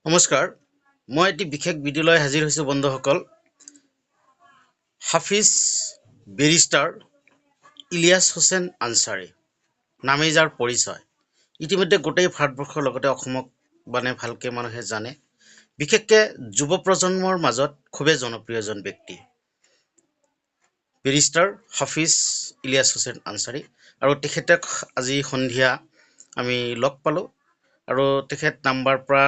নমস্কাৰ, মই এটি বিশেষ ভিডিঅ'লৈ হাজিৰ হৈছোঁ বন্ধুসকল। হাফিজ বেৰিষ্টাৰ ইলিয়াছ হুছেইন আনচাৰী নামেই যাৰ পৰিচয় ইতিমধ্যে গোটেই ভাৰতবৰ্ষৰ লগতে অসমক ভালকৈ মানুহে জানে। বিশেষকৈ যুৱ প্ৰজন্মৰ মাজত খুবেই জনপ্ৰিয় এজন ব্যক্তি বেৰিষ্টাৰ হাফিজ ইলিয়াছ হুছেইন আনচাৰী, আৰু তেখেতক আজি সন্ধিয়া আমি লগ পালোঁ। আৰু তেখেত নাম্বাৰপাৰা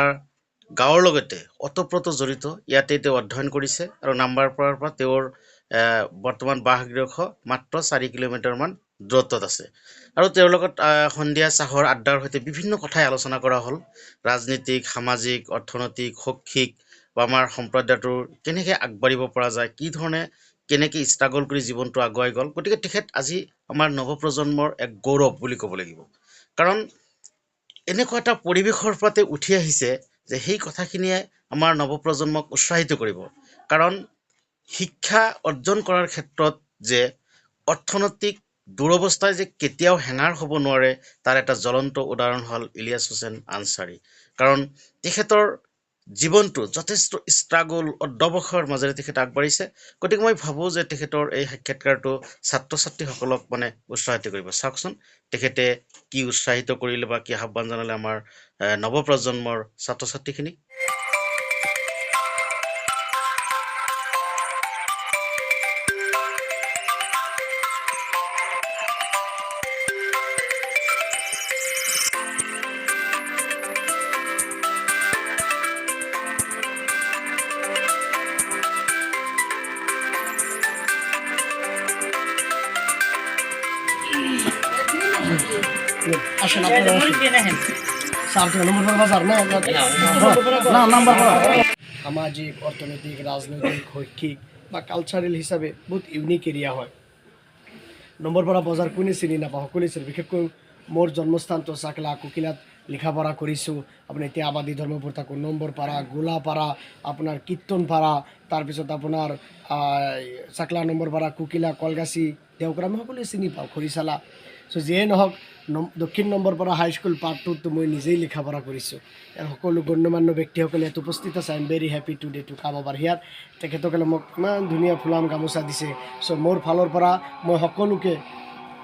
গাঁৱৰ লগতে ওতঃপ্ৰোত জড়িত। ইয়াতে তেওঁ অধ্যয়ন কৰিছে আৰু নাম্বাৰপাৰাৰ পৰা তেওঁৰ বৰ্তমান বাসগৃহ মাত্ৰ 4 কিলোমিটাৰমান দূৰত্বত আছে। আৰু তেওঁৰ লগত সন্ধিয়া চাহৰ আড্ডাৰ সৈতে বিভিন্ন কথাই আলোচনা কৰা হ'ল। ৰাজনীতিক, সামাজিক, অৰ্থনৈতিক, শৈক্ষিক বা আমাৰ সম্প্ৰদায়টোৰ কেনেকৈ আগবাঢ়িব পৰা যায়, কি ধৰণে কেনেকৈ ষ্ট্ৰাগল কৰি জীৱনটো আগুৱাই গ'ল। গতিকে তেখেত আজি আমাৰ নৱপ্ৰজন্মৰ এক গৌৰৱ বুলি ক'ব লাগিব। কাৰণ এনেকুৱা এটা পৰিৱেশৰ পৰাতে উঠি আহিছে যে সেই কথাখিনিয়ে আমাৰ নৱপ্ৰজন্মক উৎসাহিত কৰিব। কাৰণ শিক্ষা অৰ্জন কৰাৰ ক্ষেত্ৰত যে অৰ্থনৈতিক দুৰৱস্থাই যে কেতিয়াও হেঙাৰ হ'ব নোৱাৰে, তাৰ এটা জ্বলন্ত উদাহৰণ হ'ল ইলিয়াছ হুছেইন আনচাৰী। কাৰণ তেখেতৰ জীৱনটো যথেষ্ট ষ্ট্ৰাগল অধ্যৱসায়ৰ মাজেৰে তেখেত আগবাঢ়িছে। গতিকে মই ভাবোঁ যে তেখেতৰ এই সাক্ষাৎকাৰটো ছাত্ৰ ছাত্ৰীসকলক উৎসাহিত কৰিব। চাওকচোন তেখেতে কি উৎসাহিত কৰিলে বা কি আহ্বান জনালে আমাৰ নৱপ্ৰজন্মৰ ছাত্ৰ ছাত্ৰীখিনিক। আসেন আপনাৰা সামাজিক, অৰ্থনৈতিক, ৰাজনৈতিক, শৈক্ষিক বা কালচাৰেল হিচাপে বহুত ইউনিক এৰিয়া হয়। নম্বৰপাৰা বজাৰ কোনে চিনি নাপাওঁ, সকলোৱে চিনি। বিশেষকৈ মোৰ জন্মস্থানটো চাকলা কুকিলাত লিখা পঢ়া কৰিছোঁ। আপুনি এতিয়া আবাদী ধৰ্মপুৰ থাকোঁ, নম্বৰপাৰা, গোলাপাৰা, আপোনাৰ কীৰ্তনপাৰা, তাৰপিছত আপোনাৰ চাকলা, নম্বৰপাৰা, কুকিলা, কলগাছি, দেওকৰা আমি সকলোৱে চিনি পাওঁ, খৰিচালা। চ' যিয়ে নহওক, দক্ষিণ নম্বৰপাৰা হাইস্কুল পাৰ্ট 2টো মই নিজেই লিখা পঢ়া কৰিছোঁ। সকলো গণ্যমান্য ব্যক্তিসকলে ইয়াত উপস্থিত আছে। I am very happy today to come over here. তেখেতসকলে মোক ইমান ধুনীয়া ফুলাম গামোচা দিছে। চ' মোৰ ফালৰ পৰা মই সকলোকে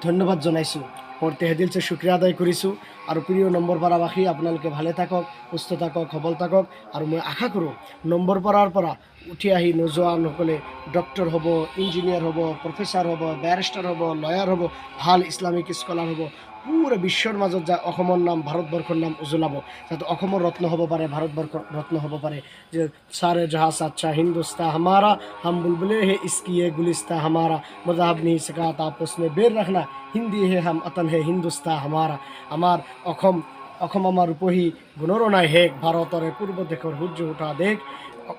ধন্যবাদ জনাইছোঁ, মোৰ তেহেদিলছে শুক্ৰিয়া আদায় কৰিছোঁ। আৰু প্ৰিয় নম্বৰপাৰাবাসী, আপোনালোকে ভালে থাকক, সুস্থ থাকক, সবল থাকক। আৰু মই আশা কৰোঁ নম্বৰপাৰাৰ পৰা উঠি আহি নজোৱানসকলে ডক্টৰ হ'ব, ইঞ্জিনিয়াৰ হ'ব, প্ৰফেচাৰ হ'ব, বেৰিষ্টাৰ হ'ব, লয়াৰ হ'ব, ভাল ইছলামিক স্কলাৰ হ'ব, পুৰা বিশ্বৰ মাজত যায় অসমৰ নাম, ভাৰতবৰ্ষৰ নাম উজ্বলাব। যাতে অসমৰ ৰত্ন হ'ব পাৰে, ভাৰতবৰ্ষৰ ৰত্ন হ'ব পাৰে। যে সাৰে জাহা আচ্ছা হিন্দুস্তান হামাৰা, হাম বুলবুলে হে ইসকি য়ে গুলিস্তান হামাৰা, মজাহাব নেহি সিখাতা আপস মে বেৰ ৰাখনা, হিন্দী হে হাম আতন হে হিন্দুস্তান হামাৰা। আমাৰ অসম আমাৰ ৰূপহী গুণৰো নাই শেষ, ভাৰতৰে পূৰ্ব দেশৰ সূৰ্য উঠা দেশ।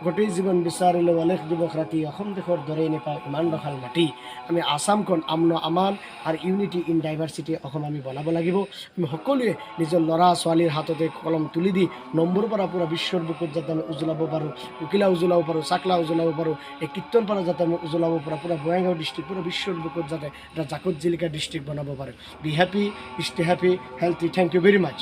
গোটেই জীৱন বিচাৰিলেও অলেখ দিৱস ৰাতি, অসম দেশৰ দৰেই নেপাওঁ ইমান দখাল মাটি। আমি আসামখন আমন আমান আৰু ইউনিটি ইন ডাইভাৰ্চিটি অসম আমি বনাব লাগিব। আমি সকলোৱে নিজৰ ল'ৰা ছোৱালীৰ হাততে কলম তুলি দি নম্বৰপাৰা পূৰা বিশ্বৰ বুকুত যাতে আমি উজ্বলাব পাৰোঁ, কুকিলা উজ্বলাব পাৰোঁ, চাকলা উজ্বলাব পাৰোঁ, এই কীৰ্তনপাৰা যাতে আমি উজ্বলাব পাৰোঁ, পূৰা বঙাইগাঁও ডিষ্ট্ৰিক্ট পূৰা বিশ্বৰ বুকুত যাতে এটা জাকত জিলিকা ডিষ্ট্ৰিক্ট বনাব পাৰোঁ। Be happy, stay happy, healthy. Thank you very much.